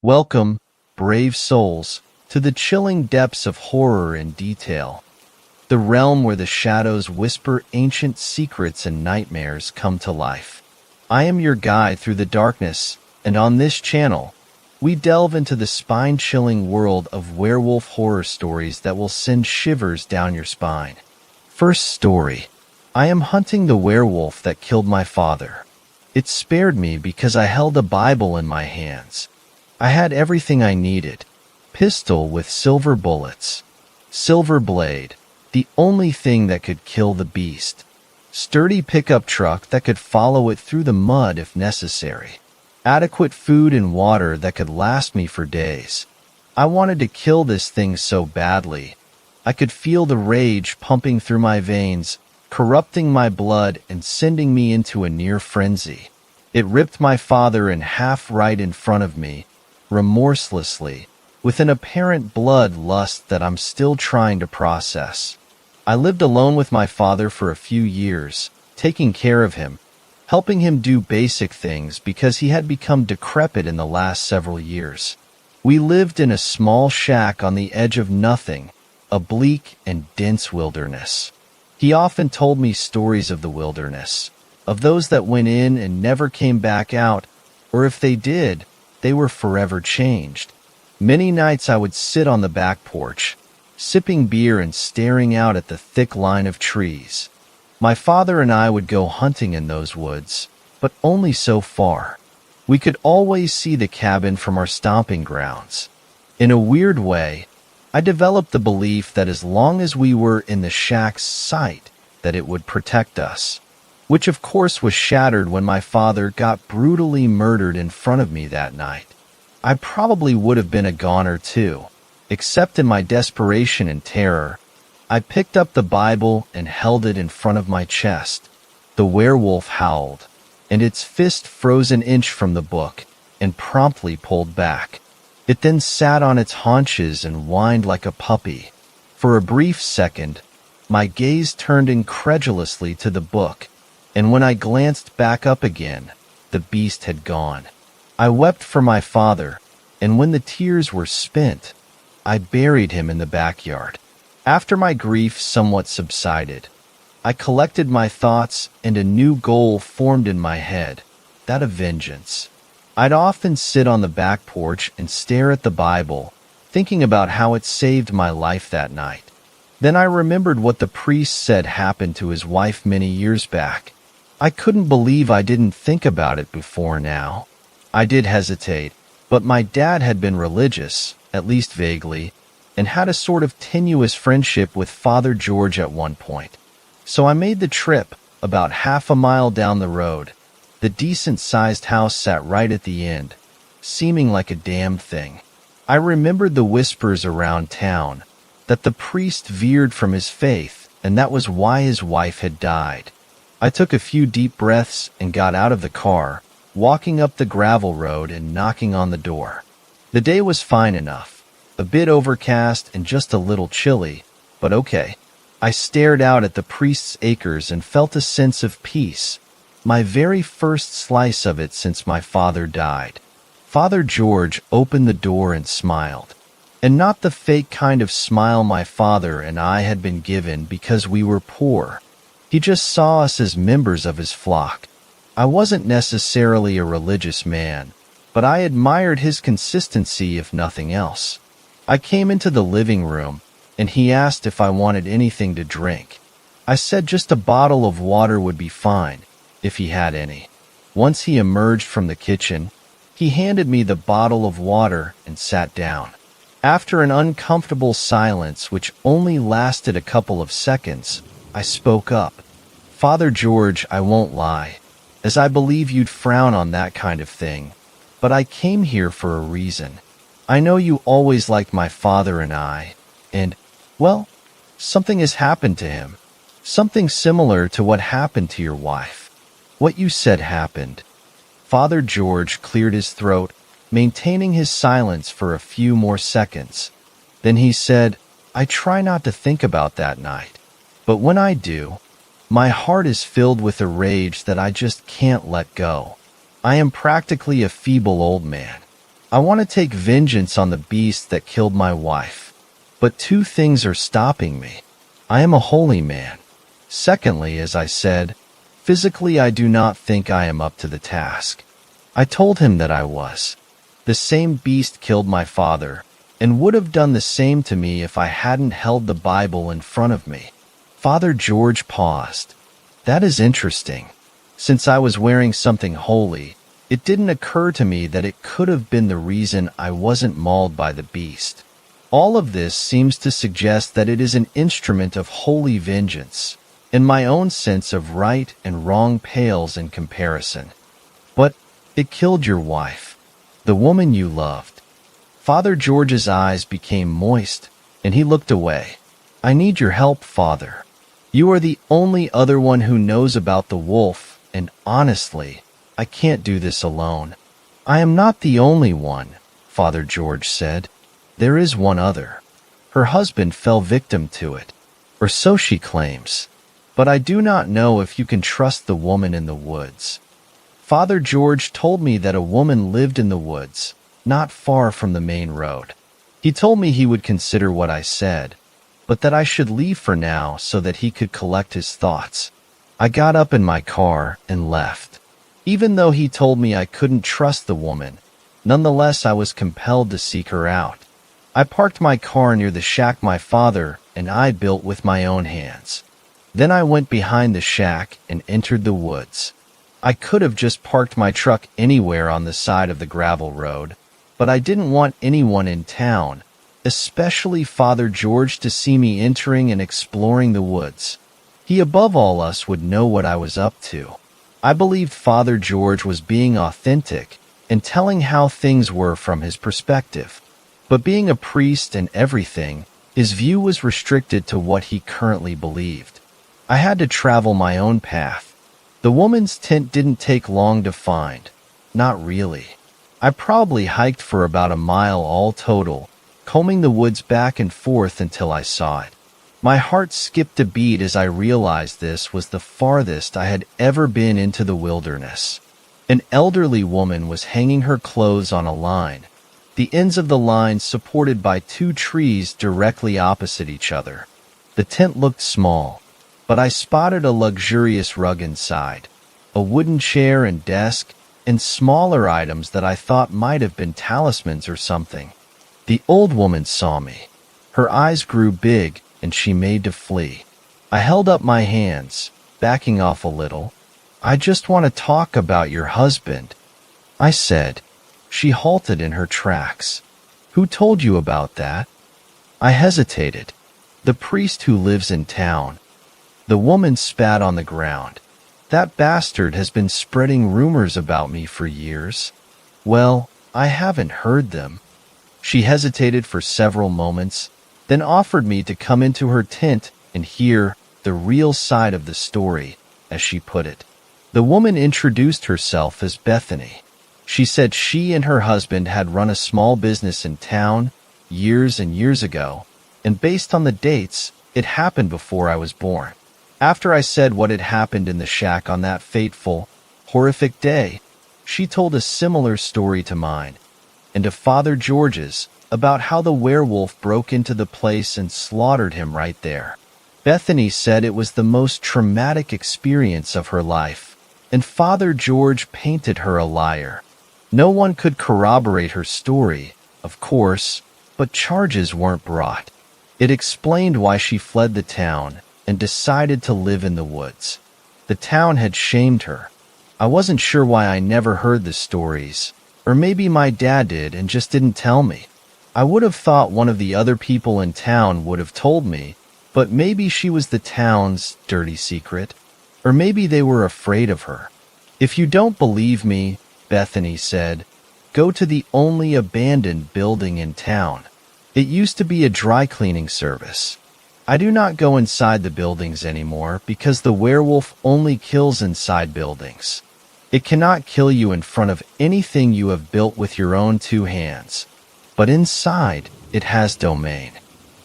Welcome, brave souls, to the chilling depths of horror and detail, the realm where the shadows whisper ancient secrets and nightmares come to life. I am your guide through the darkness, and on this channel, we delve into the spine-chilling world of werewolf horror stories that will send shivers down your spine. First story. I am hunting the werewolf that killed my father. It spared me because I held a Bible in my hands. I had everything I needed. Pistol with silver bullets. Silver blade, the only thing that could kill the beast. Sturdy pickup truck that could follow it through the mud if necessary. Adequate food and water that could last me for days. I wanted to kill this thing so badly. I could feel the rage pumping through my veins, corrupting my blood and sending me into a near frenzy. It ripped my father in half right in front of me, remorselessly, with an apparent bloodlust that I'm still trying to process. I lived alone with my father for a few years, taking care of him, helping him do basic things because he had become decrepit in the last several years. We lived in a small shack on the edge of nothing, a bleak and dense wilderness. He often told me stories of the wilderness, of those that went in and never came back out, or if they did, they were forever changed. Many nights I would sit on the back porch, sipping beer and staring out at the thick line of trees. My father and I would go hunting in those woods, but only so far. We could always see the cabin from our stomping grounds. In a weird way, I developed the belief that as long as we were in the shack's sight, that it would protect us, which of course was shattered when my father got brutally murdered in front of me that night. I probably would have been a goner too, except in my desperation and terror. I picked up the Bible and held it in front of my chest. The werewolf howled, and its fist froze an inch from the book and promptly pulled back. It then sat on its haunches and whined like a puppy. For a brief second, my gaze turned incredulously to the book, and when I glanced back up again, the beast had gone. I wept for my father, and when the tears were spent, I buried him in the backyard. After my grief somewhat subsided, I collected my thoughts and a new goal formed in my head, that of vengeance. I'd often sit on the back porch and stare at the Bible, thinking about how it saved my life that night. Then I remembered what the priest said happened to his wife many years back. I couldn't believe I didn't think about it before now. I did hesitate, but my dad had been religious, at least vaguely, and had a sort of tenuous friendship with Father George at one point. So I made the trip, about half a mile down the road. The decent-sized house sat right at the end, seeming like a damn thing. I remembered the whispers around town, that the priest veered from his faith, and that was why his wife had died. I took a few deep breaths and got out of the car, walking up the gravel road and knocking on the door. The day was fine enough, a bit overcast and just a little chilly, but okay. I stared out at the priest's acres and felt a sense of peace, my very first slice of it since my father died. Father George opened the door and smiled, and not the fake kind of smile my father and I had been given because we were poor. He just saw us as members of his flock. I wasn't necessarily a religious man, but I admired his consistency if nothing else. I came into the living room, and he asked if I wanted anything to drink. I said just a bottle of water would be fine, if he had any. Once he emerged from the kitchen, he handed me the bottle of water and sat down. After an uncomfortable silence which only lasted a couple of seconds, I spoke up. Father George, I won't lie, as I believe you'd frown on that kind of thing, but I came here for a reason. I know you always liked my father and I, and, well, something has happened to him. Something similar to what happened to your wife. What you said happened. Father George cleared his throat, maintaining his silence for a few more seconds. Then he said, I try not to think about that night, but when I do, my heart is filled with a rage that I just can't let go. I am practically a feeble old man. I want to take vengeance on the beast that killed my wife. But two things are stopping me. I am a holy man. Secondly, as I said, physically I do not think I am up to the task. I told him that I was. The same beast killed my father, and would have done the same to me if I hadn't held the Bible in front of me. Father George paused. That is interesting. Since I was wearing something holy, it didn't occur to me that it could have been the reason I wasn't mauled by the beast. All of this seems to suggest that it is an instrument of holy vengeance, and my own sense of right and wrong pales in comparison. But it killed your wife, the woman you loved. Father George's eyes became moist, and he looked away. I need your help, Father. You are the only other one who knows about the wolf, and honestly, I can't do this alone. I am not the only one, Father George said. There is one other. Her husband fell victim to it, or so she claims. But I do not know if you can trust the woman in the woods. Father George told me that a woman lived in the woods, not far from the main road. He told me he would consider what I said, but that I should leave for now so that he could collect his thoughts. I got up in my car and left. Even though he told me I couldn't trust the woman, nonetheless I was compelled to seek her out. I parked my car near the shack my father and I built with my own hands. Then I went behind the shack and entered the woods. I could have just parked my truck anywhere on the side of the gravel road, but I didn't want anyone in town, especially Father George, to see me entering and exploring the woods. He above all else would know what I was up to. I believed Father George was being authentic and telling how things were from his perspective. But being a priest and everything, his view was restricted to what he currently believed. I had to travel my own path. The woman's tent didn't take long to find. Not really. I probably hiked for about a mile all total, combing the woods back and forth until I saw it. My heart skipped a beat as I realized this was the farthest I had ever been into the wilderness. An elderly woman was hanging her clothes on a line, the ends of the line supported by two trees directly opposite each other. The tent looked small, but I spotted a luxurious rug inside, a wooden chair and desk, and smaller items that I thought might have been talismans or something. The old woman saw me. Her eyes grew big, and she made to flee. I held up my hands, backing off a little. I just want to talk about your husband, I said. She halted in her tracks. Who told you about that? I hesitated. The priest who lives in town. The woman spat on the ground. That bastard has been spreading rumors about me for years. Well, I haven't heard them. She hesitated for several moments, then offered me to come into her tent and hear the real side of the story, as she put it. The woman introduced herself as Bethany. She said she and her husband had run a small business in town years and years ago, and based on the dates, it happened before I was born. After I said what had happened in the shack on that fateful, horrific day, she told a similar story to mine, and to Father George's, about how the werewolf broke into the place and slaughtered him right there. Bethany said it was the most traumatic experience of her life, and Father George painted her a liar. No one could corroborate her story, of course, but charges weren't brought. It explained why she fled the town and decided to live in the woods. The town had shamed her. I wasn't sure why I never heard the stories, or maybe my dad did and just didn't tell me. I would have thought one of the other people in town would have told me, but maybe she was the town's dirty secret, or maybe they were afraid of her. If you don't believe me, Bethany said, go to the only abandoned building in town. It used to be a dry cleaning service. I do not go inside the buildings anymore because the werewolf only kills inside buildings. It cannot kill you in front of anything you have built with your own two hands. But inside, it has domain.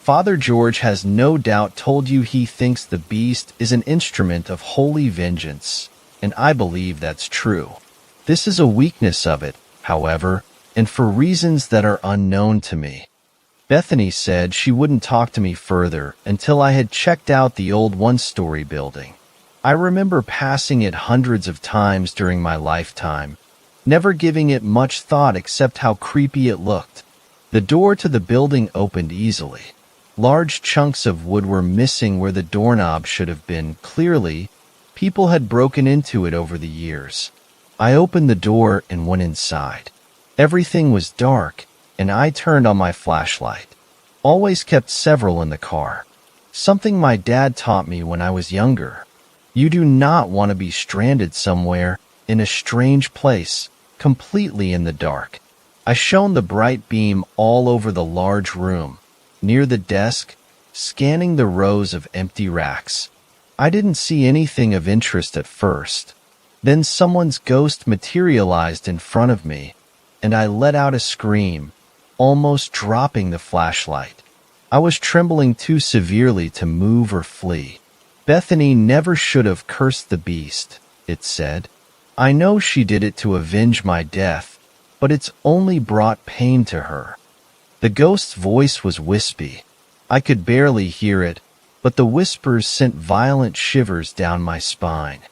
Father George has no doubt told you he thinks the beast is an instrument of holy vengeance, and I believe that's true. This is a weakness of it, however, and for reasons that are unknown to me. Bethany said she wouldn't talk to me further until I had checked out the old one-story building. I remember passing it hundreds of times during my lifetime, never giving it much thought except how creepy it looked. The door to the building opened easily. Large chunks of wood were missing where the doorknob should have been. Clearly, people had broken into it over the years. I opened the door and went inside. Everything was dark, and I turned on my flashlight. Always kept several in the car. Something my dad taught me when I was younger. You do not want to be stranded somewhere in a strange place, completely in the dark. I shone the bright beam all over the large room, near the desk, scanning the rows of empty racks. I didn't see anything of interest at first. Then someone's ghost materialized in front of me, and I let out a scream, almost dropping the flashlight. I was trembling too severely to move or flee. Bethany never should have cursed the beast, it said. I know she did it to avenge my death, but it's only brought pain to her. The ghost's voice was wispy. I could barely hear it, but the whispers sent violent shivers down my spine.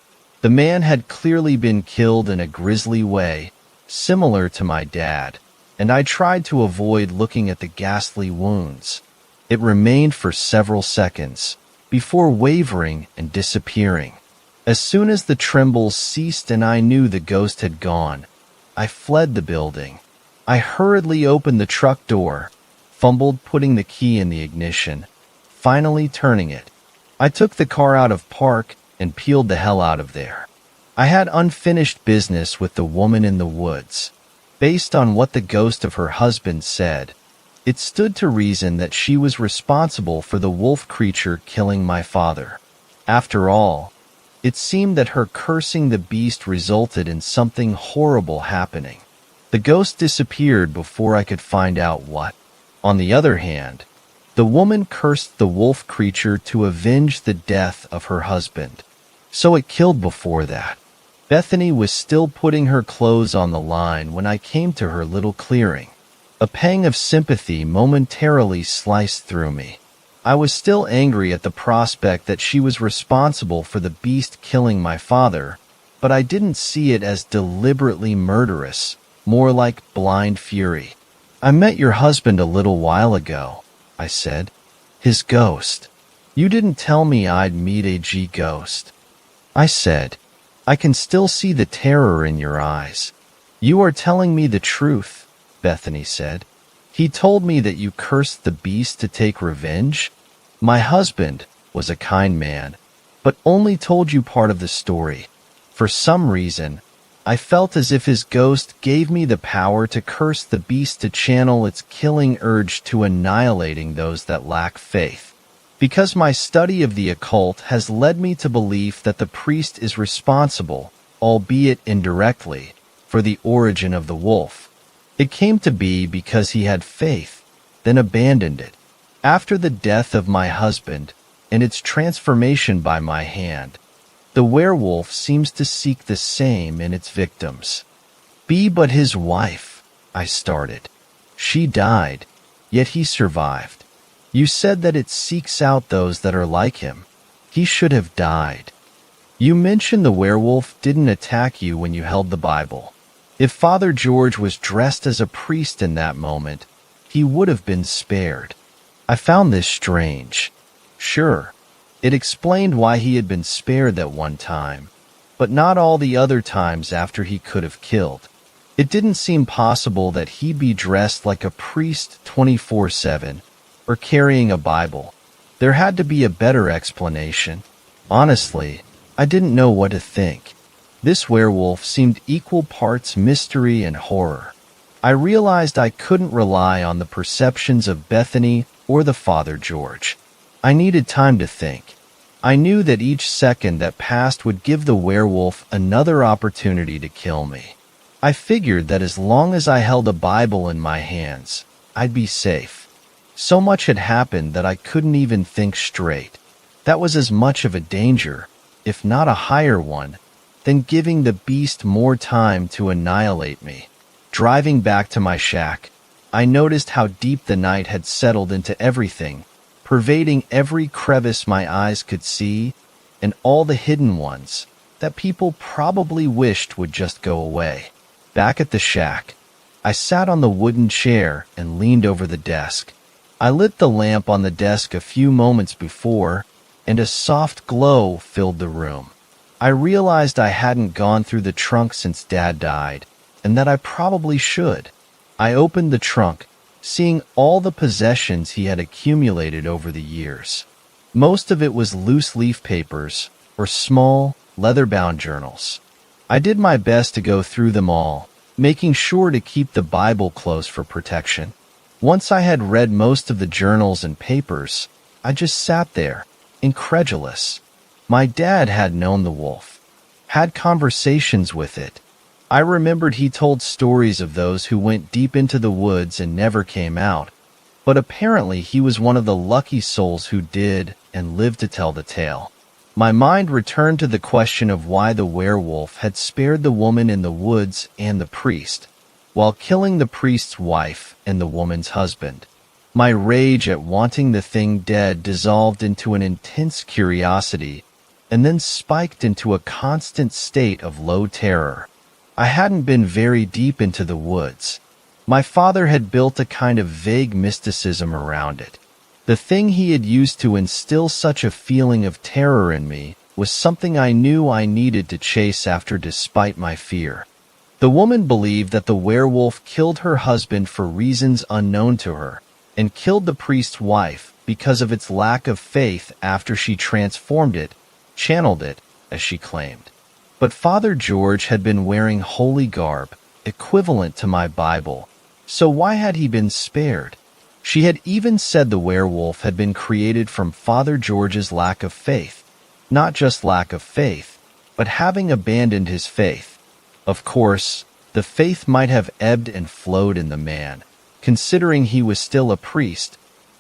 The man had clearly been killed in a grisly way, similar to my dad, and I tried to avoid looking at the ghastly wounds. It remained for several seconds, before wavering and disappearing. As soon as the trembles ceased and I knew the ghost had gone, I fled the building. I hurriedly opened the truck door, fumbled putting the key in the ignition, finally turning it. I took the car out of park and peeled the hell out of there. I had unfinished business with the woman in the woods. Based on what the ghost of her husband said, it stood to reason that she was responsible for the wolf creature killing my father. After all, it seemed that her cursing the beast resulted in something horrible happening. The ghost disappeared before I could find out what. On the other hand, the woman cursed the wolf creature to avenge the death of her husband. So it killed before that. Bethany was still putting her clothes on the line when I came to her little clearing. A pang of sympathy momentarily sliced through me. I was still angry at the prospect that she was responsible for the beast killing my father, but I didn't see it as deliberately murderous, more like blind fury. I met your husband a little while ago, I said. His ghost. You didn't tell me I'd meet a ghost. I said, I can still see the terror in your eyes. You are telling me the truth, Bethany said. He told me that you cursed the beast to take revenge. My husband was a kind man, but only told you part of the story. For some reason, I felt as if his ghost gave me the power to curse the beast to channel its killing urge to annihilating those that lack faith. Because my study of the occult has led me to believe that the priest is responsible, albeit indirectly, for the origin of the wolf. It came to be because he had faith, then abandoned it. After the death of my husband and its transformation by my hand, the werewolf seems to seek the same in its victims. Be but his wife, I started. She died, yet he survived. You said that it seeks out those that are like him. He should have died. You mentioned the werewolf didn't attack you when you held the Bible. If Father George was dressed as a priest in that moment, he would have been spared. I found this strange. Sure, it explained why he had been spared that one time, but not all the other times after he could have killed. It didn't seem possible that he'd be dressed like a priest 24/7, or carrying a Bible. There had to be a better explanation. Honestly, I didn't know what to think. This werewolf seemed equal parts mystery and horror. I realized I couldn't rely on the perceptions of Bethany or the Father George. I needed time to think. I knew that each second that passed would give the werewolf another opportunity to kill me. I figured that as long as I held a Bible in my hands, I'd be safe. So much had happened that I couldn't even think straight. That was as much of a danger, if not a higher one, than giving the beast more time to annihilate me. Driving back to my shack, I noticed how deep the night had settled into everything, pervading every crevice my eyes could see, and all the hidden ones that people probably wished would just go away. Back at the shack, I sat on the wooden chair and leaned over the desk. I lit the lamp on the desk a few moments before, and a soft glow filled the room. I realized I hadn't gone through the trunk since Dad died, and that I probably should. I opened the trunk, seeing all the possessions he had accumulated over the years. Most of it was loose leaf papers or small, leather-bound journals. I did my best to go through them all, making sure to keep the Bible close for protection. Once I had read most of the journals and papers, I just sat there, incredulous. My dad had known the wolf, had conversations with it. I remembered he told stories of those who went deep into the woods and never came out, but apparently he was one of the lucky souls who did and lived to tell the tale. My mind returned to the question of why the werewolf had spared the woman in the woods and the priest, while killing the priest's wife and the woman's husband. My rage at wanting the thing dead dissolved into an intense curiosity and then spiked into a constant state of low terror. I hadn't been very deep into the woods. My father had built a kind of vague mysticism around it. The thing he had used to instill such a feeling of terror in me was something I knew I needed to chase after despite my fear. The woman believed that the werewolf killed her husband for reasons unknown to her, and killed the priest's wife because of its lack of faith after she transformed it, channeled it, as she claimed. But Father George had been wearing holy garb, equivalent to my Bible, so why had he been spared? She had even said the werewolf had been created from Father George's lack of faith. Not just lack of faith, but having abandoned his faith. Of course, the faith might have ebbed and flowed in the man, considering he was still a priest,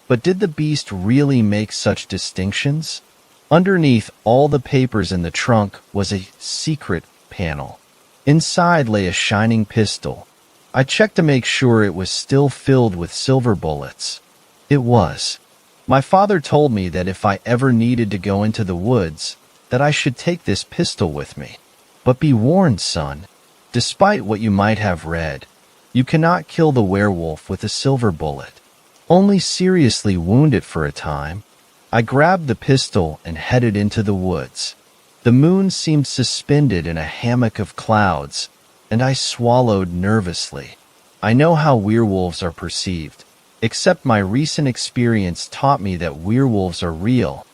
but did the beast really make such distinctions? Underneath all the papers in the trunk was a secret panel. Inside lay a shining pistol. I checked to make sure it was still filled with silver bullets. It was. My father told me that if I ever needed to go into the woods, that I should take this pistol with me. But be warned, son. Despite what you might have read, you cannot kill the werewolf with a silver bullet. Only seriously wound it for a time. I grabbed the pistol and headed into the woods. The moon seemed suspended in a hammock of clouds, and I swallowed nervously. I know how werewolves are perceived, except my recent experience taught me that werewolves are real,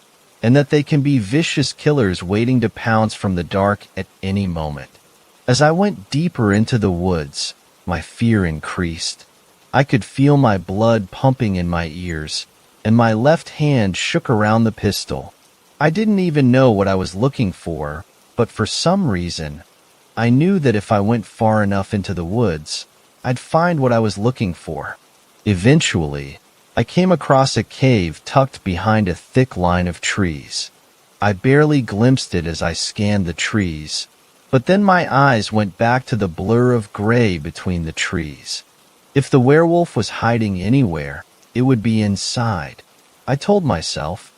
and that they can be vicious killers waiting to pounce from the dark at any moment. As I went deeper into the woods, my fear increased. I could feel my blood pumping in my ears, and my left hand shook around the pistol. I didn't even know what I was looking for, but for some reason, I knew that if I went far enough into the woods, I'd find what I was looking for. Eventually, I came across a cave tucked behind a thick line of trees. I barely glimpsed it as I scanned the trees, but then my eyes went back to the blur of gray between the trees. If the werewolf was hiding anywhere, it would be inside, I told myself.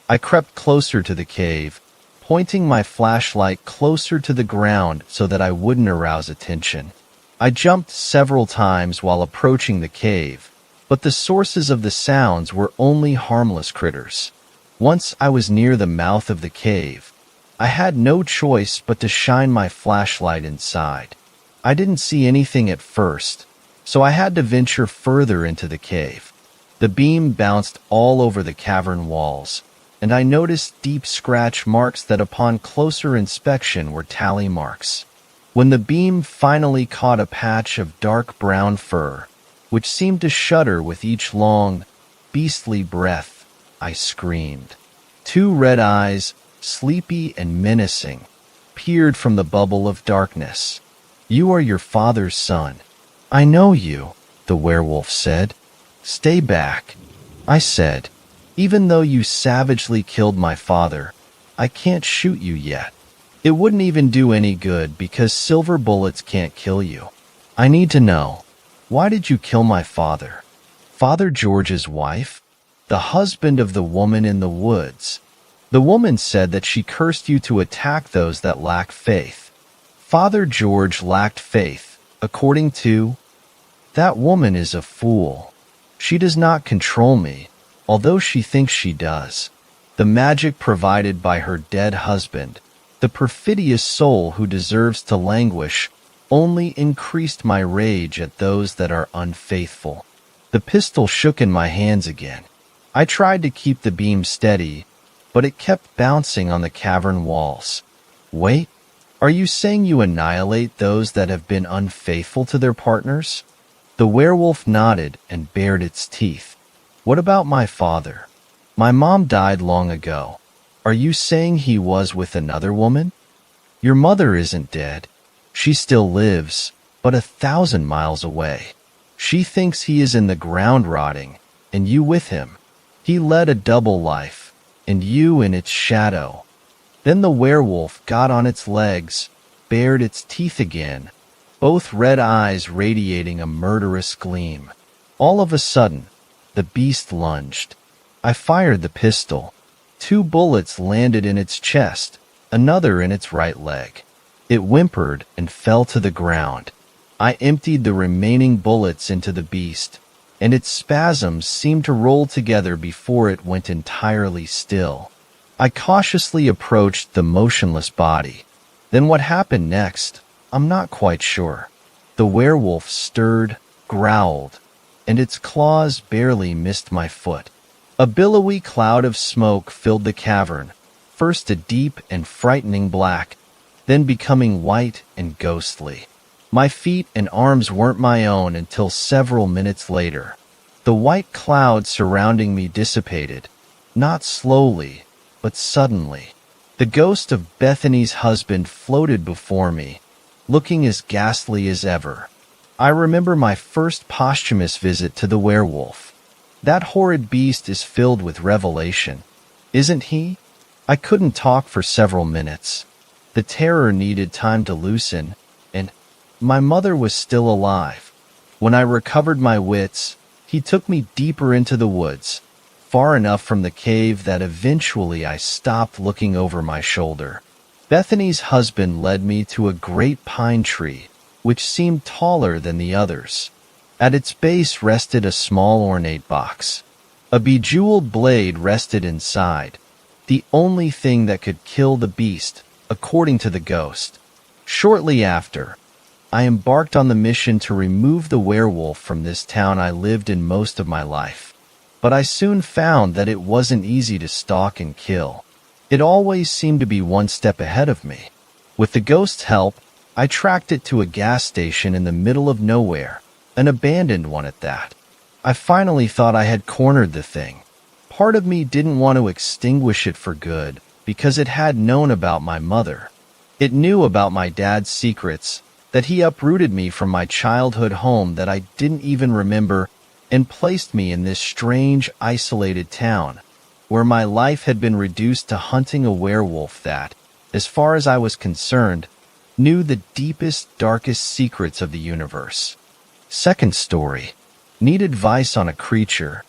I crept closer to the cave, pointing my flashlight closer to the ground so that I wouldn't arouse attention. I jumped several times while approaching the cave, but the sources of the sounds were only harmless critters. Once I was near the mouth of the cave, I had no choice but to shine my flashlight inside. I didn't see anything at first, so I had to venture further into the cave. The beam bounced all over the cavern walls, and I noticed deep scratch marks that upon closer inspection were tally marks. When the beam finally caught a patch of dark brown fur, which seemed to shudder with each long, beastly breath, I screamed. Two red eyes, sleepy and menacing, peered from the bubble of darkness. "You are your father's son." "I know you," the werewolf said. "Stay back," I said. "Even though you savagely killed my father, I can't shoot you yet. It wouldn't even do any good because silver bullets can't kill you. I need to know, Why did you kill my father? Father George's wife? The husband of the woman in the woods. The woman said that she cursed you to attack those that lack faith. Father George lacked faith, according to... That woman is a fool. She does not control me, although she thinks she does. The magic provided by her dead husband, the perfidious soul who deserves to languish, only increased my rage at those that are unfaithful. The pistol shook in my hands again. I tried to keep the beam steady, but it kept bouncing on the cavern walls. Wait, are you saying you annihilate those that have been unfaithful to their partners? The werewolf nodded and bared its teeth. What about my father? My mom died long ago. Are you saying he was with another woman? Your mother isn't dead. She still lives, but 1,000 miles away. She thinks he is in the ground rotting, and you with him. He led a double life, and you in its shadow. Then the werewolf got on its legs, bared its teeth again, both red eyes radiating a murderous gleam. All of a sudden, the beast lunged. I fired the pistol. 2 bullets landed in its chest, another in its right leg. It whimpered and fell to the ground. I emptied the remaining bullets into the beast, and its spasms seemed to roll together before it went entirely still. I cautiously approached the motionless body. Then what happened next? I'm not quite sure. The werewolf stirred, growled, and its claws barely missed my foot. A billowy cloud of smoke filled the cavern, first a deep and frightening black, then becoming white and ghostly. My feet and arms weren't my own until several minutes later. The white cloud surrounding me dissipated, not slowly, but suddenly. The ghost of Bethany's husband floated before me, looking as ghastly as ever. I remember my first posthumous visit to the werewolf. That horrid beast is filled with revelation, isn't he? I couldn't talk for several minutes. The terror needed time to loosen, and my mother was still alive. When I recovered my wits, he took me deeper into the woods, far enough from the cave that eventually I stopped looking over my shoulder. Bethany's husband led me to a great pine tree, which seemed taller than the others. At its base rested a small ornate box. A bejeweled blade rested inside, the only thing that could kill the beast, according to the ghost. Shortly after, I embarked on the mission to remove the werewolf from this town I lived in most of my life. But I soon found that it wasn't easy to stalk and kill. It always seemed to be one step ahead of me. With the ghost's help, I tracked it to a gas station in the middle of nowhere, an abandoned one at that. I finally thought I had cornered the thing. Part of me didn't want to extinguish it for good, because it had known about my mother. It knew about my dad's secrets, that he uprooted me from my childhood home that I didn't even remember and placed me in this strange, isolated town, where my life had been reduced to hunting a werewolf that, as far as I was concerned, knew the deepest, darkest secrets of the universe. Second story. Need advice on a creature.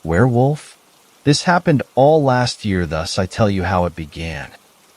Werewolf? This happened all last year, thus I tell you how it began.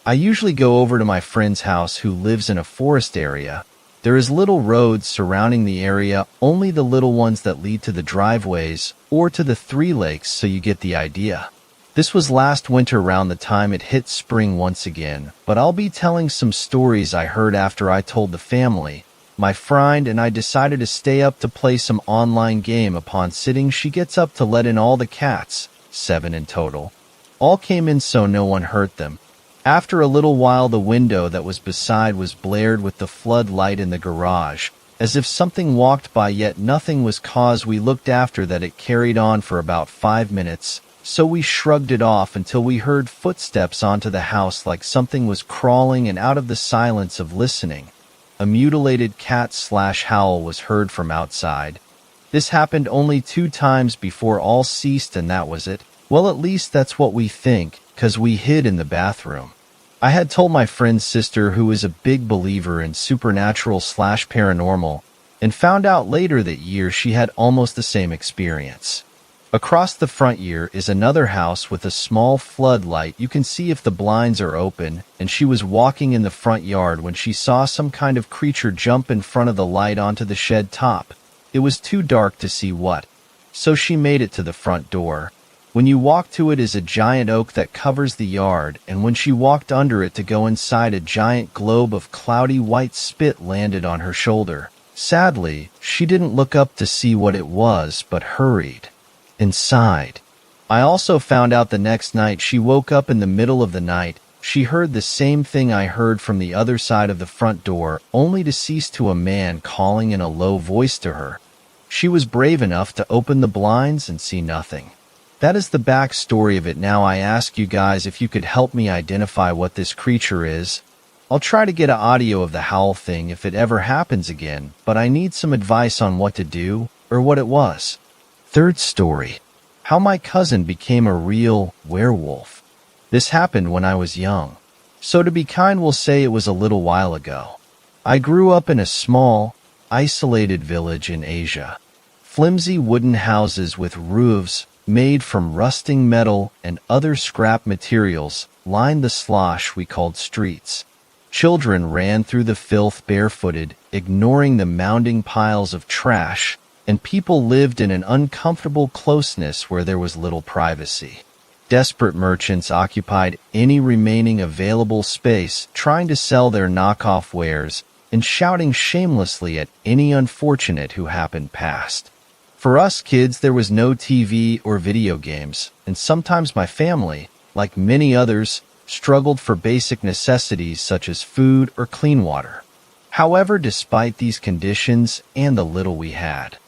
I usually go over to my friend's house who lives in a forest area. There is little roads surrounding the area, only the little ones that lead to the driveways or to the 3 lakes, so you get the idea. This was last winter around the time it hit spring once again, but I'll be telling some stories I heard after I told the family. My friend and I decided to stay up to play some online game. Upon sitting, she gets up to let in all the cats, 7 in total. All came in so no one hurt them. After a little while, the window that was beside was blared with the floodlight in the garage, as if something walked by, yet nothing was caused. We looked after that it carried on for about 5 minutes, so we shrugged it off until we heard footsteps onto the house, like something was crawling, and out of the silence of listening, a mutilated cat/howl was heard from outside. This happened only 2 times before all ceased, and that was it. Well, at least that's what we think, 'cause we hid in the bathroom. I had told my friend's sister, who is a big believer in supernatural/paranormal, and found out later that year she had almost the same experience. Across the front yard is another house with a small floodlight. You can see if the blinds are open, and she was walking in the front yard when she saw some kind of creature jump in front of the light onto the shed top. It was too dark to see what, so she made it to the front door. When you walk to it is a giant oak that covers the yard, and when she walked under it to go inside, a giant globe of cloudy white spit landed on her shoulder. Sadly, she didn't look up to see what it was, but hurried inside. I also found out the next night she woke up in the middle of the night. She heard the same thing I heard from the other side of the front door, only to cease to a man calling in a low voice to her. She was brave enough to open the blinds and see nothing. That is the backstory of it. Now I ask you guys if you could help me identify what this creature is. I'll try to get an audio of the howl thing if it ever happens again, but I need some advice on what to do or what it was. Third story. How my cousin became a real werewolf. This happened when I was young, so to be kind we'll say it was a little while ago. I grew up in a small, isolated village in Asia. Flimsy wooden houses with roofs made from rusting metal and other scrap materials lined the slosh we called streets. Children ran through the filth barefooted, ignoring the mounding piles of trash, and people lived in an uncomfortable closeness where there was little privacy. Desperate merchants occupied any remaining available space, trying to sell their knockoff wares and shouting shamelessly at any unfortunate who happened past. For us kids, there was no TV or video games, and sometimes my family, like many others, struggled for basic necessities such as food or clean water. However, despite these conditions and the little we had,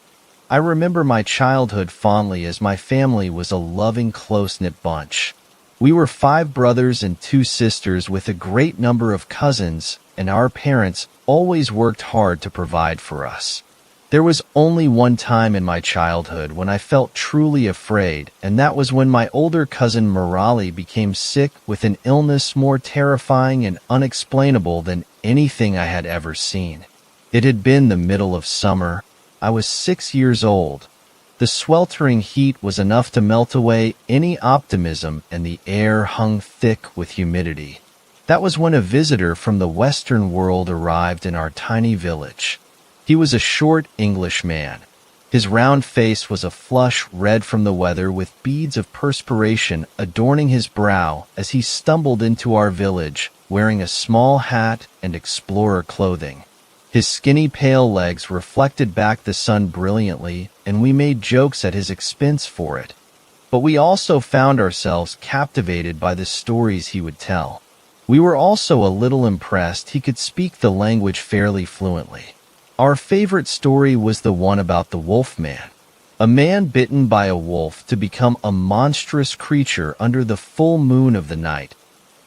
I remember my childhood fondly as my family was a loving, close-knit bunch. We were 5 brothers and 2 sisters with a great number of cousins, and our parents always worked hard to provide for us. There was only one time in my childhood when I felt truly afraid, and that was when my older cousin Murali became sick with an illness more terrifying and unexplainable than anything I had ever seen. It had been the middle of summer. I was 6 years old. The sweltering heat was enough to melt away any optimism, and the air hung thick with humidity. That was when a visitor from the Western world arrived in our tiny village. He was a short English man. His round face was a flush red from the weather, with beads of perspiration adorning his brow as he stumbled into our village, wearing a small hat and explorer clothing. His skinny, pale legs reflected back the sun brilliantly, and we made jokes at his expense for it. But we also found ourselves captivated by the stories he would tell. We were also a little impressed he could speak the language fairly fluently. Our favorite story was the one about the wolf man. A man bitten by a wolf to become a monstrous creature under the full moon of the night,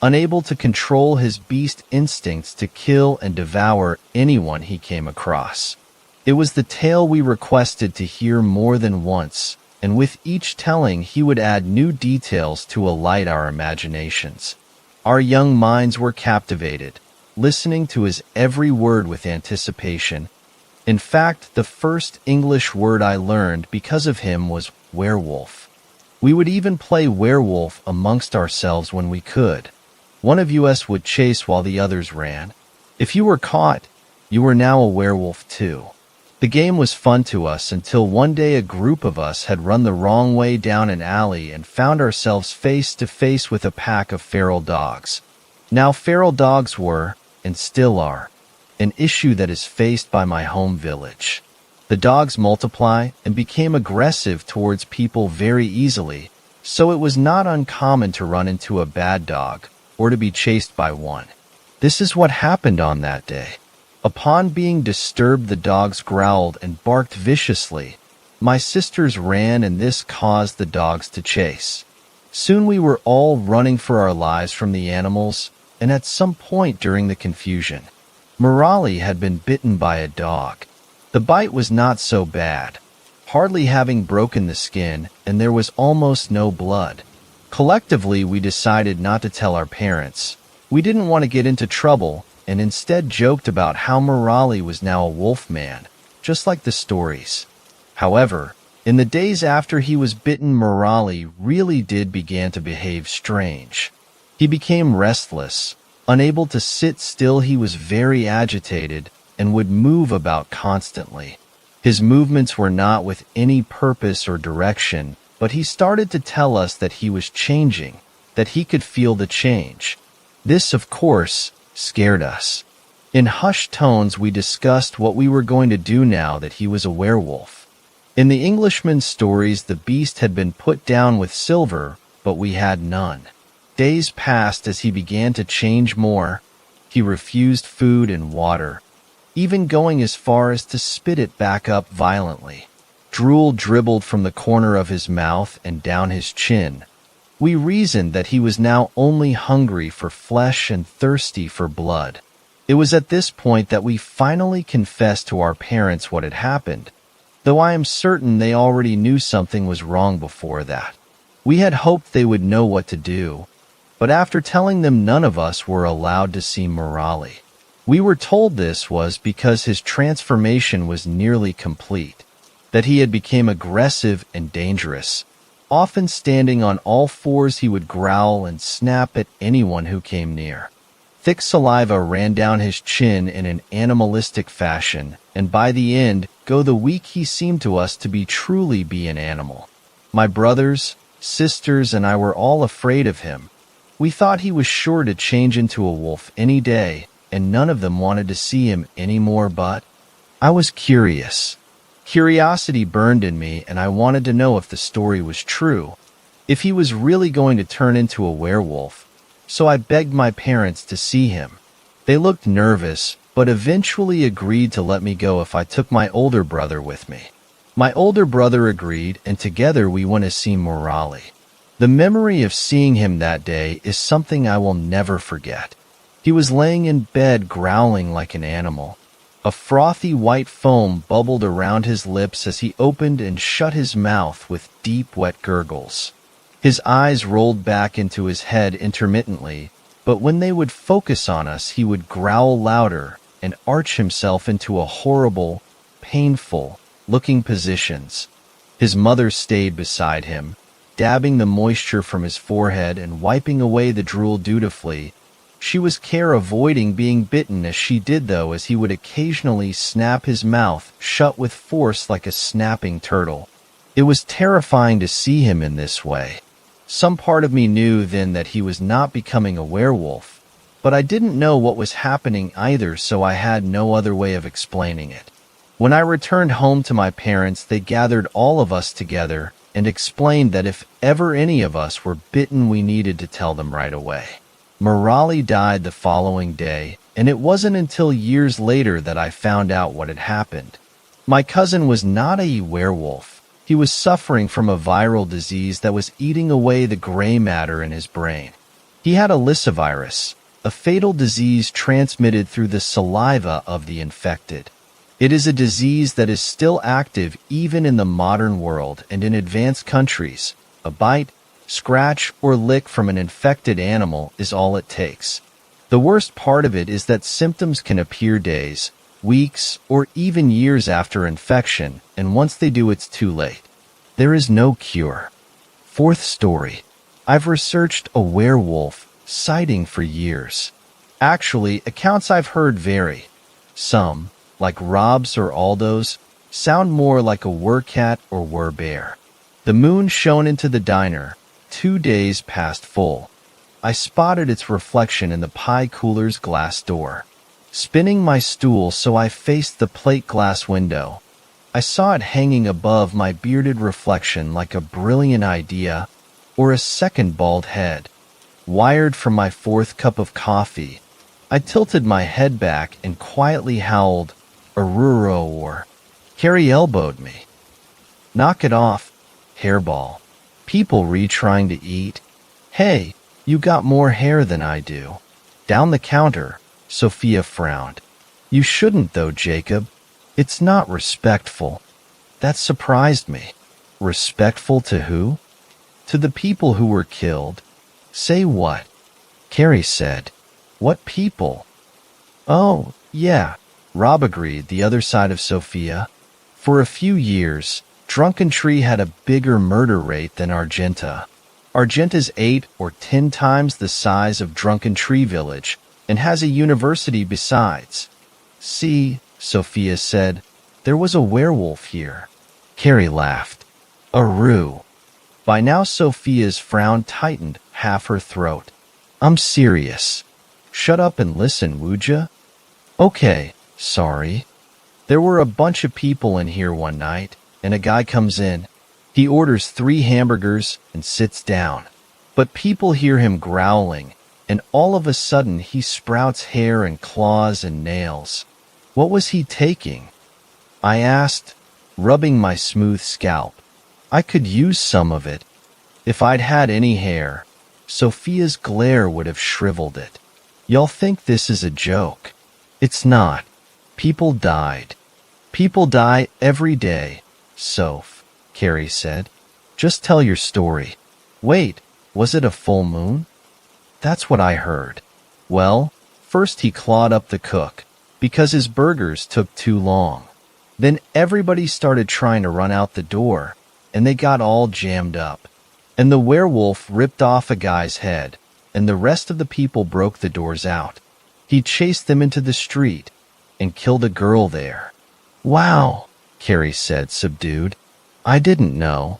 unable to control his beast instincts to kill and devour anyone he came across. It was the tale we requested to hear more than once, and with each telling he would add new details to alight our imaginations. Our young minds were captivated, listening to his every word with anticipation. In fact, the first English word I learned because of him was werewolf. We would even play werewolf amongst ourselves when we could. One of us would chase while the others ran. If you were caught, you were now a werewolf too. The game was fun to us until one day a group of us had run the wrong way down an alley and found ourselves face to face with a pack of feral dogs. Now, feral dogs were, and still are, an issue that is faced by my home village. The dogs multiply and became aggressive towards people very easily, so it was not uncommon to run into a bad dog or to be chased by one. This is what happened on that day. Upon being disturbed, the dogs growled and barked viciously. My sisters ran, and this caused the dogs to chase. Soon we were all running for our lives from the animals, and at some point during the confusion, Murali had been bitten by a dog. The bite was not so bad, hardly having broken the skin, and there was almost no blood. Collectively, we decided not to tell our parents. We didn't want to get into trouble, and instead joked about how Murali was now a wolf man. just like the stories. However, in the days after he was bitten, Morali really did begin to behave strange. He became restless, unable to sit still. He was very agitated and would move about constantly. His movements were not with any purpose or direction, but he started to tell us that he was changing, that he could feel the change. This, of course, scared us. In hushed tones, we discussed what we were going to do now that he was a werewolf. In the Englishman's stories, the beast had been put down with silver, but we had none. Days passed as he began to change more. He refused food and water, even going as far as to spit it back up violently. Drool dribbled from the corner of his mouth and down his chin. We reasoned that he was now only hungry for flesh and thirsty for blood. It was at this point that we finally confessed to our parents what had happened, though I am certain they already knew something was wrong before that. We had hoped they would know what to do, but after telling them none of us were allowed to see Morali. We were told this was because his transformation was nearly complete, that he had become aggressive and dangerous. Often standing on all fours, he would growl and snap at anyone who came near. Thick saliva ran down his chin in an animalistic fashion, and by the end, go the week, he seemed to us to be truly be an animal. My brothers, sisters, and I were all afraid of him. We thought he was sure to change into a wolf any day, and none of them wanted to see him anymore, but I was curious. Curiosity burned in me, and I wanted to know if the story was true, if he was really going to turn into a werewolf. So I begged my parents to see him. They looked nervous, but eventually agreed to let me go if I took my older brother with me. My older brother agreed, and together we went to see Morali. The memory of seeing him that day is something I will never forget. He was laying in bed growling like an animal. A frothy white foam bubbled around his lips as he opened and shut his mouth with deep, wet gurgles. His eyes rolled back into his head intermittently, but when they would focus on us, he would growl louder and arch himself into a horrible, painful-looking positions. His mother stayed beside him, dabbing the moisture from his forehead and wiping away the drool dutifully. She was avoiding being bitten as she did, though, as he would occasionally snap his mouth shut with force like a snapping turtle. It was terrifying to see him in this way. Some part of me knew then that he was not becoming a werewolf, but I didn't know what was happening either, so I had no other way of explaining it. When I returned home to my parents, they gathered all of us together and explained that if ever any of us were bitten, we needed to tell them right away. Morali died the following day, and it wasn't until years later that I found out what had happened. My cousin was not a werewolf. He was suffering from a viral disease that was eating away the gray matter in his brain. He had a lysovirus, a fatal disease transmitted through the saliva of the infected. It is a disease that is still active even in the modern world, and in advanced countries, a bite, scratch, or lick from an infected animal is all it takes. The worst part of it is that symptoms can appear days, weeks, or even years after infection, and once they do, it's too late. There is no cure. Fourth story. I've researched a werewolf sighting for years. Actually, accounts I've heard vary. Some, like Rob's or Aldo's, sound more like a werewolf or werebear. The moon shone into the diner, 2 days past full. I spotted its reflection in the pie cooler's glass door. Spinning my stool so I faced the plate glass window, I saw it hanging above my bearded reflection like a brilliant idea, or a second bald head. Wired from my fourth cup of coffee, I tilted my head back and quietly howled, "Aruro," or Carrie elbowed me. "Knock it off, hairball. People trying to eat. Hey, you got more hair than I do." Down the counter, Sophia frowned. "You shouldn't though, Jacob. It's not respectful." That surprised me. Respectful to who? To the people who were killed. Say what? Carrie said. What people? Oh, yeah, Rob agreed, the other side of Sophia. For a few years, Drunken Tree had a bigger murder rate than Argenta. Argenta's 8 or 10 times the size of Drunken Tree Village and has a university besides. See, Sophia said, there was a werewolf here. Carrie laughed. Aroo. By now Sophia's frown tightened half her throat. I'm serious. Shut up and listen, would ya? Okay, sorry. There were a bunch of people in here one night, and a guy comes in. He orders 3 hamburgers and sits down. But people hear him growling, and all of a sudden he sprouts hair and claws and nails. What was he taking? I asked, rubbing my smooth scalp. I could use some of it. If I'd had any hair, Sophia's glare would have shriveled it. Y'all think this is a joke. It's not. People died. People die every day, Soph, Carrie said. Just tell your story. Wait, was it a full moon? That's what I heard. Well, first he clawed up the cook, because his burgers took too long. Then everybody started trying to run out the door, and they got all jammed up. And the werewolf ripped off a guy's head, and the rest of the people broke the doors out. He chased them into the street and killed a girl there. Wow, Carrie said, subdued. I didn't know.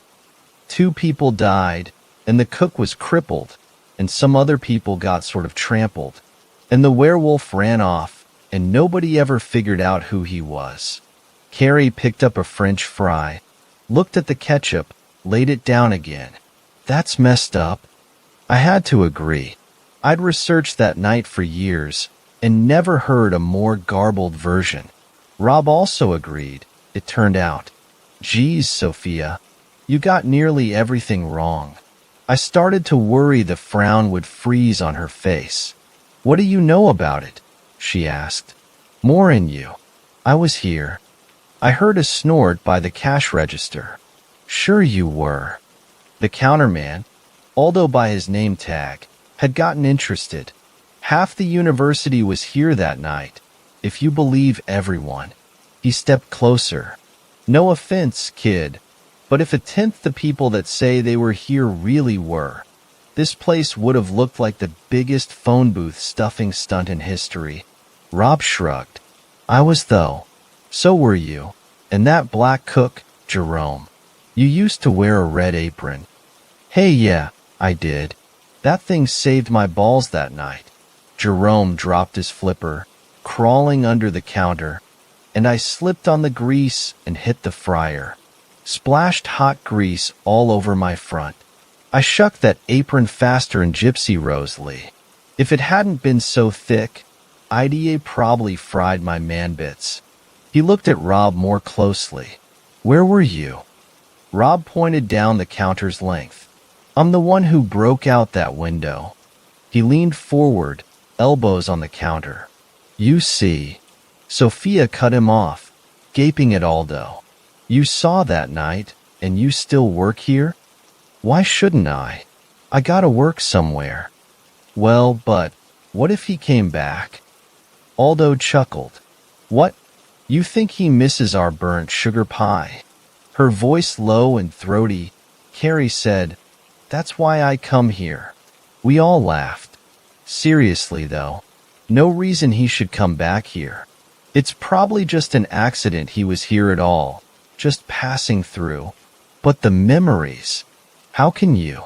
2 people died, and the cook was crippled, and some other people got sort of trampled. And the werewolf ran off, and nobody ever figured out who he was. Carrie picked up a French fry, looked at the ketchup, laid it down again. That's messed up. I had to agree. I'd researched that night for years and never heard a more garbled version. Rob also agreed, it turned out. Geez, Sophia, you got nearly everything wrong. I started to worry the frown would freeze on her face. What do you know about it? She asked. More in you. I was here. I heard a snort by the cash register. Sure you were. The counterman, Aldo by his name tag, had gotten interested. Half the university was here that night, if you believe everyone. He stepped closer. No offense, kid, but if 1/10 the people that say they were here really were, this place would have looked like the biggest phone booth stuffing stunt in history. Rob shrugged. I was though. So were you. And that black cook, Jerome. You used to wear a red apron. Hey, yeah, I did. That thing saved my balls that night. Jerome dropped his flipper, crawling under the counter, and I slipped on the grease and hit the fryer. Splashed hot grease all over my front. I shucked that apron faster than Gypsy Rosalie. If it hadn't been so thick, IDA probably fried my man bits. He looked at Rob more closely. Where were you? Rob pointed down the counter's length. I'm the one who broke out that window. He leaned forward, elbows on the counter. You see. Sophia cut him off, gaping at Aldo. You saw that night, and you still work here? Why shouldn't I? I gotta work somewhere. Well, but what if he came back? Aldo chuckled. What? You think he misses our burnt sugar pie? Her voice low and throaty, Carrie said, That's why I come here. We all laughed. Seriously, though, no reason he should come back here. It's probably just an accident he was here at all, just passing through. But the memories, how can you?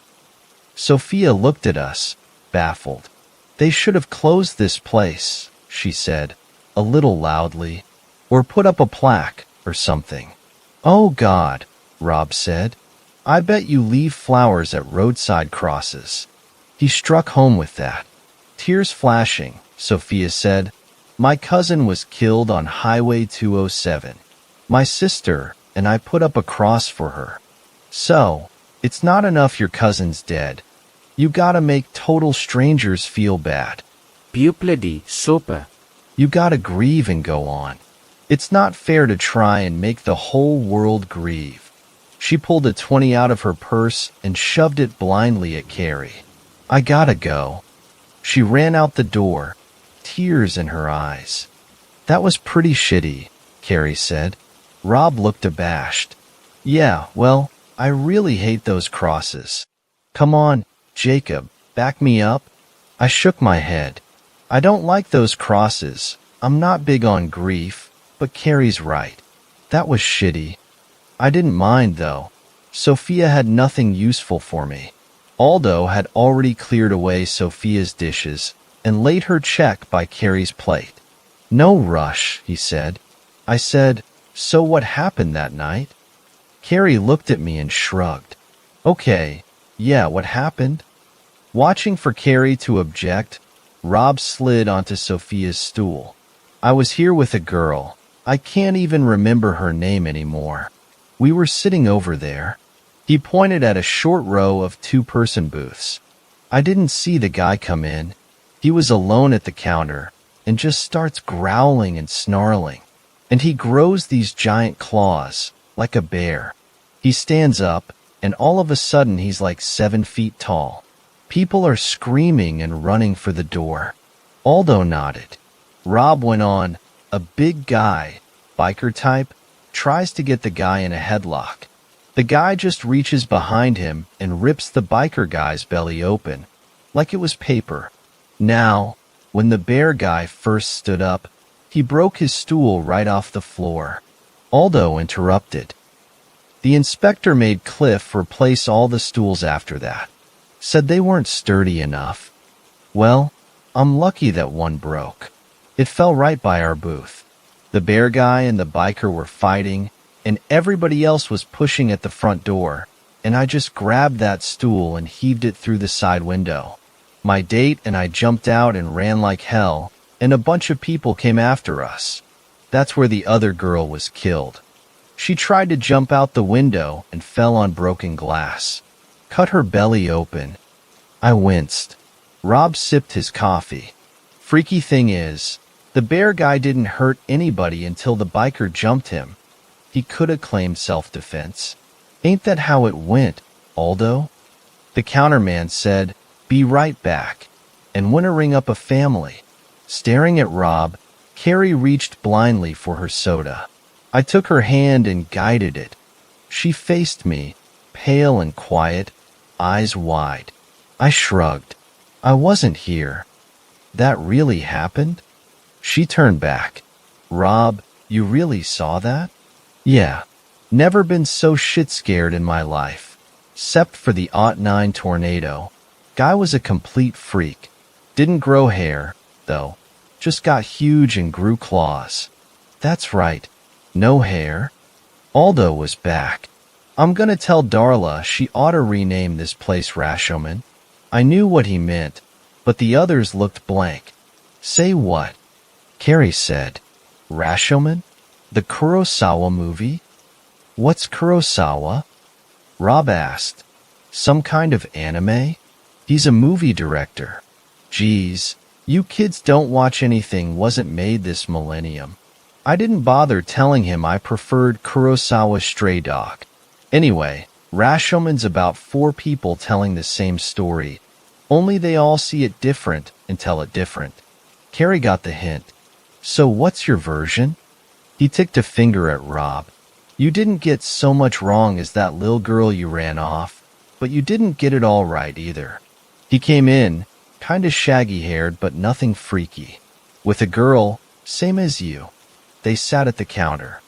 Sophia looked at us, baffled. They should have closed this place, she said, a little loudly, or put up a plaque or something. Oh God, Rob said. I bet you leave flowers at roadside crosses. He struck home with that. Tears flashing, Sophia said. My cousin was killed on Highway 207. My sister and I put up a cross for her. So, it's not enough your cousin's dead. You gotta make total strangers feel bad. Bloody super. You gotta grieve and go on. It's not fair to try and make the whole world grieve. She pulled a 20 out of her purse and shoved it blindly at Carrie. I gotta go. She ran out the door, tears in her eyes. That was pretty shitty, Carrie said. Rob looked abashed. Yeah, well, I really hate those crosses. Come on, Jacob, back me up. I shook my head. I don't like those crosses. I'm not big on grief, but Carrie's right. That was shitty. I didn't mind, though. Sophia had nothing useful for me. Aldo had already cleared away Sophia's dishes and laid her check by Carrie's plate. No rush, he said. I said, so what happened that night? Carrie looked at me and shrugged. Okay, yeah, what happened? Watching for Carrie to object, Rob slid onto Sophia's stool. I was here with a girl. I can't even remember her name anymore. We were sitting over there. He pointed at a short row of two-person booths. I didn't see the guy come in. He was alone at the counter and just starts growling and snarling. And he grows these giant claws, like a bear. He stands up, and all of a sudden he's like 7 feet tall. People are screaming and running for the door. Aldo nodded. Rob went on. A big guy, biker type, tries to get the guy in a headlock. The guy just reaches behind him and rips the biker guy's belly open, like it was paper. Now, when the bear guy first stood up, he broke his stool right off the floor. Aldo interrupted. The inspector made Cliff replace all the stools after that. Said they weren't sturdy enough. Well, I'm lucky that one broke. It fell right by our booth. The bear guy and the biker were fighting, and everybody else was pushing at the front door, and I just grabbed that stool and heaved it through the side window. My date and I jumped out and ran like hell, and a bunch of people came after us. That's where the other girl was killed. She tried to jump out the window and fell on broken glass. Cut her belly open. I winced. Rob sipped his coffee. Freaky thing is, the bear guy didn't hurt anybody until the biker jumped him. He could have claimed self-defense. Ain't that how it went, Aldo? The counterman said, "Be right back," and went to ring up a family. Staring at Rob, Carrie reached blindly for her soda. I took her hand and guided it. She faced me, pale and quiet, eyes wide. I shrugged. I wasn't here. That really happened? She turned back. Rob, you really saw that? Yeah. Never been so shit scared in my life. Except for the '09 tornado. Guy was a complete freak. Didn't grow hair, though. Just got huge and grew claws. That's right. No hair. Aldo was back. I'm gonna tell Darla she ought to rename this place Rashomon. I knew what he meant, but the others looked blank. Say what? Carrie said. Rashomon? The Kurosawa movie? What's Kurosawa? Rob asked. Some kind of anime? He's a movie director. Geez, you kids don't watch anything wasn't made this millennium. I didn't bother telling him I preferred Kurosawa's Stray Dog. Anyway, Rashomon's about 4 people telling the same story, only they all see it different and tell it different. Carrie got the hint. So what's your version? He ticked a finger at Rob. You didn't get so much wrong as that little girl you ran off, but you didn't get it all right either. He came in, kinda shaggy-haired but nothing freaky, with a girl, same as you. They sat at the counter.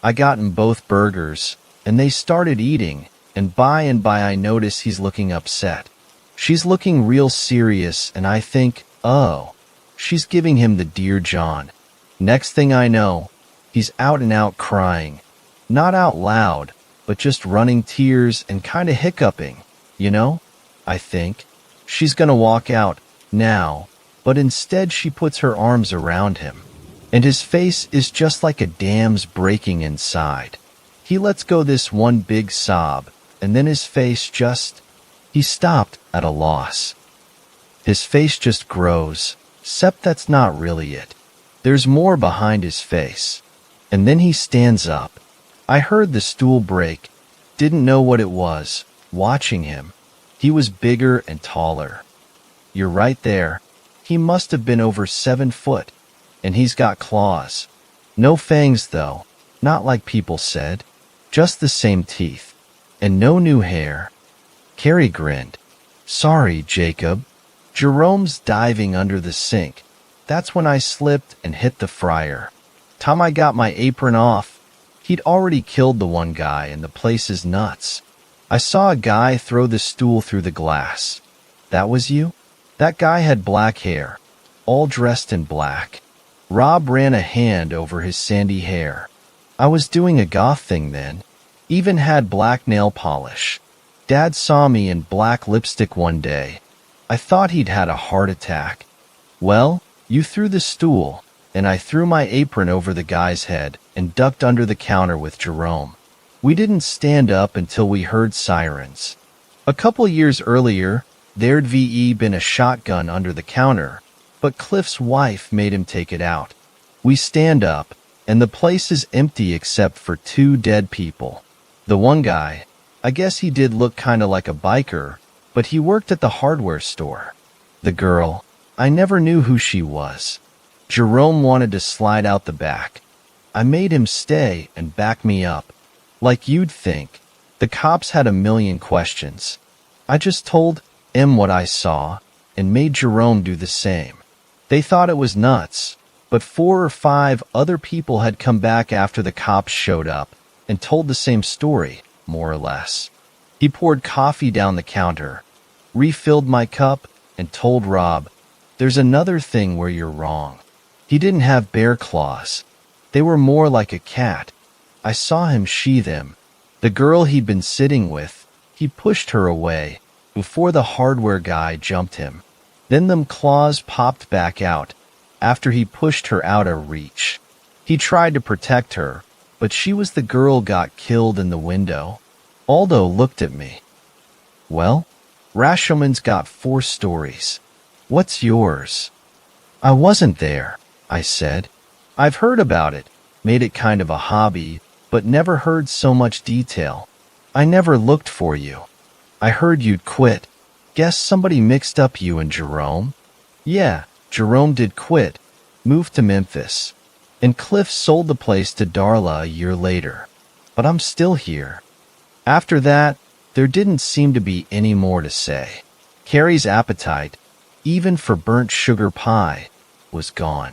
I got 'em both burgers, and they started eating, and by I notice he's looking upset. She's looking real serious, and I think, oh, she's giving him the Dear John. Next thing I know, he's out and out crying. Not out loud, but just running tears and kinda hiccuping, you know? I think. She's gonna walk out, now, but instead she puts her arms around him. And his face is just like a dam's breaking inside. He lets go this one big sob, and then his face just... He stopped at a loss. His face just grows, except that's not really it. There's more behind his face. And then he stands up. I heard the stool break, didn't know what it was, watching him. He was bigger and taller. You're right there. He must have been over 7 foot. And he's got claws. No fangs, though. Not like people said. Just the same teeth. And no new hair. Carrie grinned. Sorry, Jacob. Jerome's diving under the sink. That's when I slipped and hit the fryer. Time I got my apron off, he'd already killed the one guy and the place is nuts. I saw a guy throw the stool through the glass. That was you? That guy had black hair, all dressed in black. Rob ran a hand over his sandy hair. I was doing a goth thing then. Even had black nail polish. Dad saw me in black lipstick one day. I thought he'd had a heart attack. Well, you threw the stool, and I threw my apron over the guy's head and ducked under the counter with Jerome. We didn't stand up until we heard sirens. A couple years earlier, there'd been a shotgun under the counter, but Cliff's wife made him take it out. We stand up, and the place is empty except for 2 dead people. The one guy, I guess he did look kinda like a biker, but he worked at the hardware store. The girl, I never knew who she was. Jerome wanted to slide out the back. I made him stay and back me up. Like you'd think. The cops had a million questions. I just told him what I saw and made Jerome do the same. They thought it was nuts, but 4 or 5 other people had come back after the cops showed up and told the same story, more or less. He poured coffee down the counter, refilled my cup, and told Rob, "There's another thing where you're wrong. He didn't have bear claws. They were more like a cat. I saw him sheathe them. The girl he'd been sitting with, he pushed her away before the hardware guy jumped him. Then them claws popped back out after he pushed her out of reach. He tried to protect her, but she was the girl got killed in the window." Aldo looked at me. "Well, Rashoman's got 4 stories. What's yours?" "I wasn't there," I said. "I've heard about it, made it kind of a hobby, but never heard so much detail. I never looked for you. I heard you'd quit. Guess somebody mixed up you and Jerome?" "Yeah, Jerome did quit, moved to Memphis. And Cliff sold the place to Darla a year later. But I'm still here." After that, there didn't seem to be any more to say. Carrie's appetite, even for burnt sugar pie, was gone.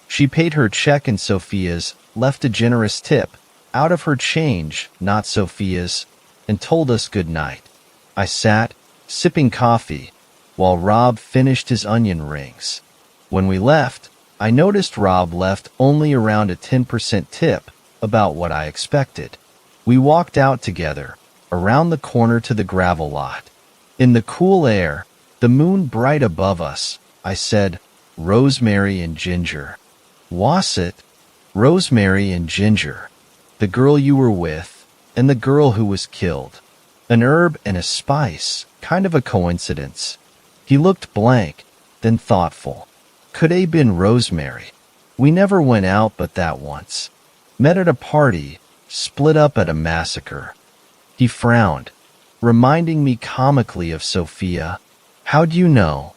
She paid her check and Sophia's, left a generous tip, out of her change, not Sophia's, and told us good night. I sat, sipping coffee, while Rob finished his onion rings. When we left, I noticed Rob left only around a 10% tip, about what I expected. We walked out together, around the corner to the gravel lot. In the cool air, the moon bright above us, I said, "Rosemary and Ginger." "Was it?" "Rosemary and Ginger. The girl you were with, and the girl who was killed. An herb and a spice, kind of a coincidence." He looked blank, then thoughtful. "Could a been Rosemary. We never went out but that once. Met at a party, split up at a massacre." He frowned, reminding me comically of Sophia. "How'd you know?"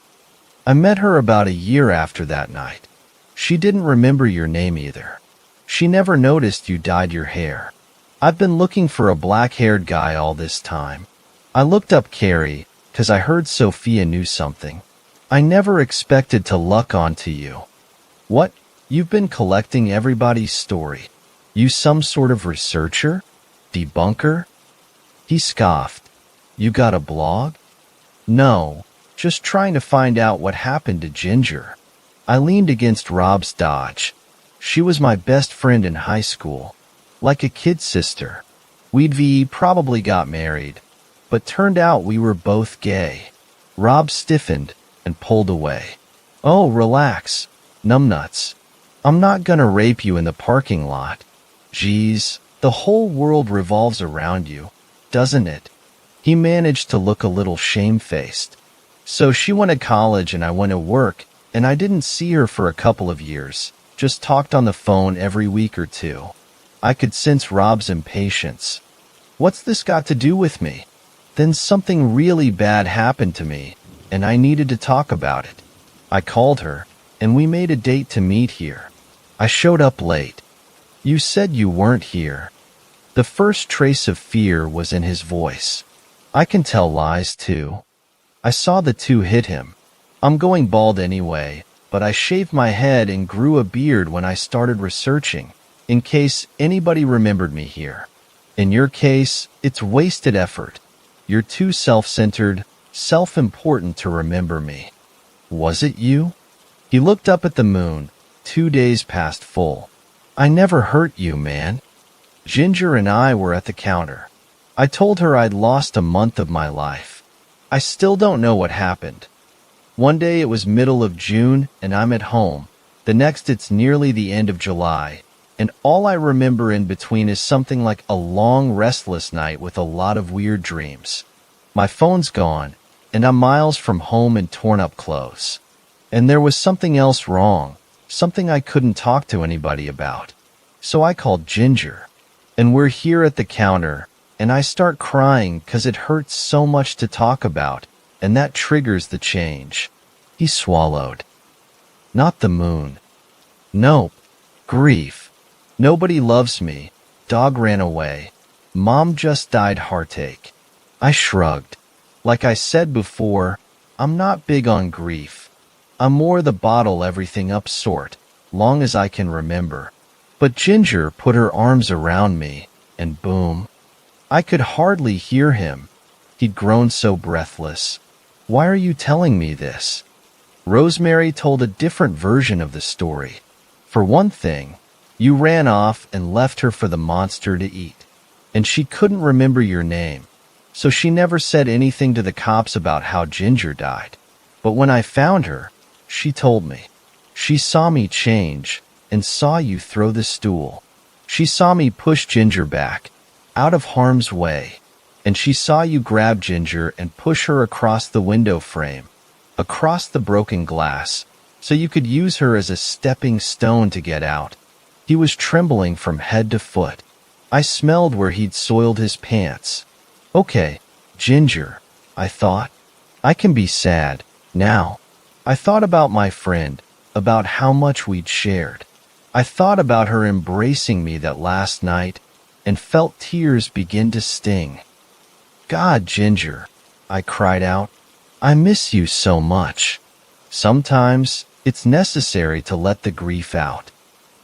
"I met her about a year after that night. She didn't remember your name either. She never noticed you dyed your hair. I've been looking for a black-haired guy all this time. I looked up Carrie, 'cause I heard Sophia knew something. I never expected to luck onto you." "What? You've been collecting everybody's story? You some sort of researcher? Debunker?" He scoffed. "You got a blog?" "No, just trying to find out what happened to Ginger." I leaned against Rob's dodge. "She was my best friend in high school, like a kid sister. We'd probably got married, but turned out we were both gay." Rob stiffened and pulled away. "Oh, relax, numbnuts. I'm not gonna rape you in the parking lot. Geez, the whole world revolves around you, doesn't it?" He managed to look a little shamefaced. "So she went to college and I went to work, and I didn't see her for a couple of years, just talked on the phone every week or 2. I could sense Rob's impatience. "What's this got to do with me?" Then something really bad happened to me, and I needed to talk about it. I called her, and we made a date to meet here. I showed up late. You said you weren't here." The first trace of fear was in his voice. I can tell lies too. I saw the two hit him. I'm going bald anyway, but I shaved my head and grew a beard when I started researching, in case anybody remembered me here. In your case, it's wasted effort. You're too self-centered, self-important to remember me. Was it you? He looked up at the moon, 2 days past full. I never hurt you, man. Ginger and I were at the counter. I told her I'd lost a month of my life. I still don't know what happened. One day it was middle of June and I'm at home. The next it's nearly the end of July. And all I remember in between is something like a long, restless night with a lot of weird dreams. My phone's gone, and I'm miles from home in torn-up clothes. And there was something else wrong, something I couldn't talk to anybody about. So I called Ginger. And we're here at the counter, and I start crying 'cause it hurts so much to talk about, and that triggers the change. He swallowed. Not the moon. Nope. Grief. Nobody loves me. Dog ran away. Mom just died heartache. I shrugged. Like I said before, I'm not big on grief. I'm more the bottle everything up sort, long as I can remember. But Ginger put her arms around me, and boom. I could hardly hear him. He'd grown so breathless. Why are you telling me this? Rosemary told a different version of the story. For one thing, you ran off and left her for the monster to eat. And she couldn't remember your name, so she never said anything to the cops about how Ginger died. But when I found her, she told me. She saw me change and saw you throw the stool. She saw me push Ginger back, out of harm's way. And she saw you grab Ginger and push her across the window frame, across the broken glass, so you could use her as a stepping stone to get out. He was trembling from head to foot. I smelled where he'd soiled his pants. Okay, Ginger, I thought. I can be sad, now. I thought about my friend, about how much we'd shared. I thought about her embracing me that last night, and felt tears begin to sting. God, Ginger, I cried out. I miss you so much. Sometimes, it's necessary to let the grief out.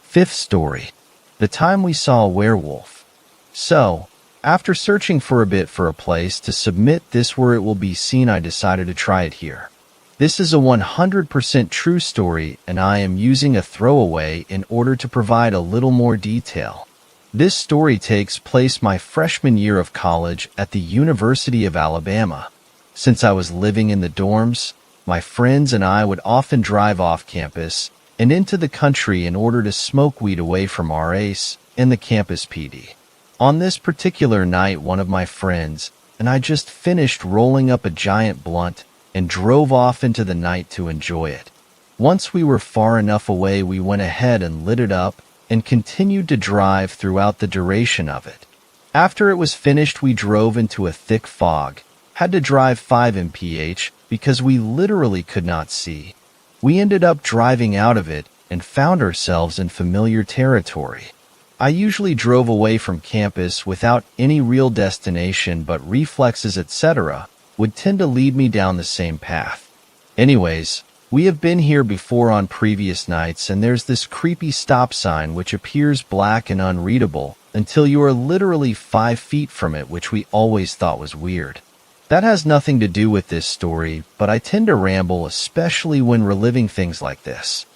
Fifth story. The time we saw a werewolf. So, after searching for a bit for a place to submit this where it will be seen, I decided to try it here. This is a 100% true story, and I am using a throwaway in order to provide a little more detail. This story takes place my freshman year of college at the University of Alabama. Since I was living in the dorms, my friends and I would often drive off campus and into the country in order to smoke weed away from our ACE and the campus PD. On this particular night, one of my friends and I just finished rolling up a giant blunt and drove off into the night to enjoy it. Once we were far enough away, we went ahead and lit it up and continued to drive throughout the duration of it. After it was finished, we drove into a thick fog, had to drive 5 mph because we literally could not see. We ended up driving out of it and found ourselves in familiar territory. I usually drove away from campus without any real destination, but reflexes, etc., would tend to lead me down the same path. Anyways, we have been here before on previous nights, and there's this creepy stop sign which appears black and unreadable until you are literally 5 feet from it, which we always thought was weird. That has nothing to do with this story, but I tend to ramble, especially when reliving things like this.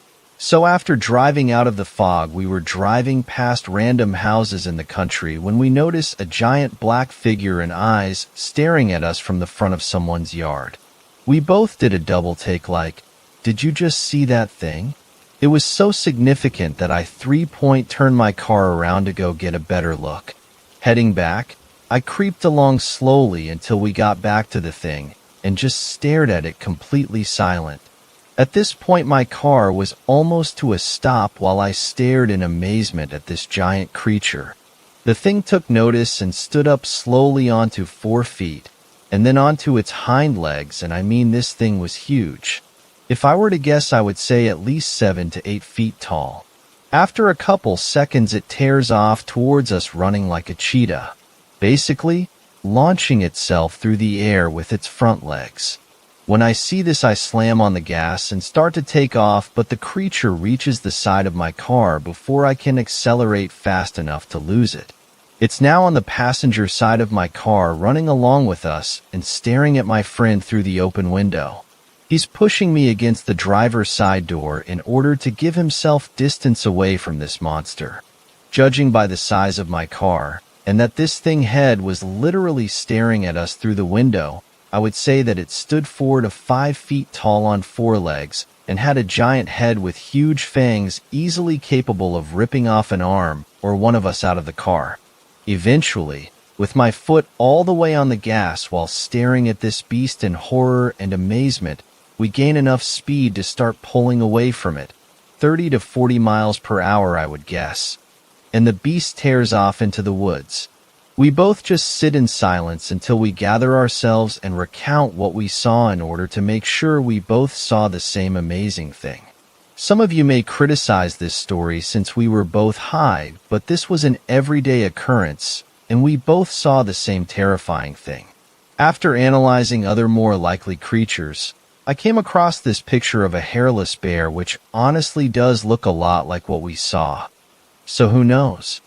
So after driving out of the fog, we were driving past random houses in the country when we noticed a giant black figure and eyes staring at us from the front of someone's yard. We both did a double take like, "Did you just see that thing?" It was so significant that I 3-point turned my car around to go get a better look. Heading back, I creeped along slowly until we got back to the thing and just stared at it completely silent. At this point, my car was almost to a stop while I stared in amazement at this giant creature. The thing took notice and stood up slowly onto 4 feet, and then onto its hind legs, and I mean this thing was huge. If I were to guess, I would say at least 7 to 8 feet tall. After a couple seconds, it tears off towards us running like a cheetah, basically launching itself through the air with its front legs. When I see this, I slam on the gas and start to take off, but the creature reaches the side of my car before I can accelerate fast enough to lose it. It's now on the passenger side of my car, running along with us and staring at my friend through the open window. He's pushing me against the driver's side door in order to give himself distance away from this monster. Judging by the size of my car, and that this thing head was literally staring at us through the window, I would say that it stood 4 to 5 feet tall on 4 legs and had a giant head with huge fangs, easily capable of ripping off an arm or one of us out of the car. Eventually, with my foot all the way on the gas while staring at this beast in horror and amazement, we gain enough speed to start pulling away from it, 30 to 40 miles per hour, I would guess. And the beast tears off into the woods. We both just sit in silence until we gather ourselves and recount what we saw in order to make sure we both saw the same amazing thing. Some of you may criticize this story since we were both high, but this was an everyday occurrence, and we both saw the same terrifying thing. After analyzing other more likely creatures, I came across this picture of a hairless bear, which honestly does look a lot like what we saw. So who knows?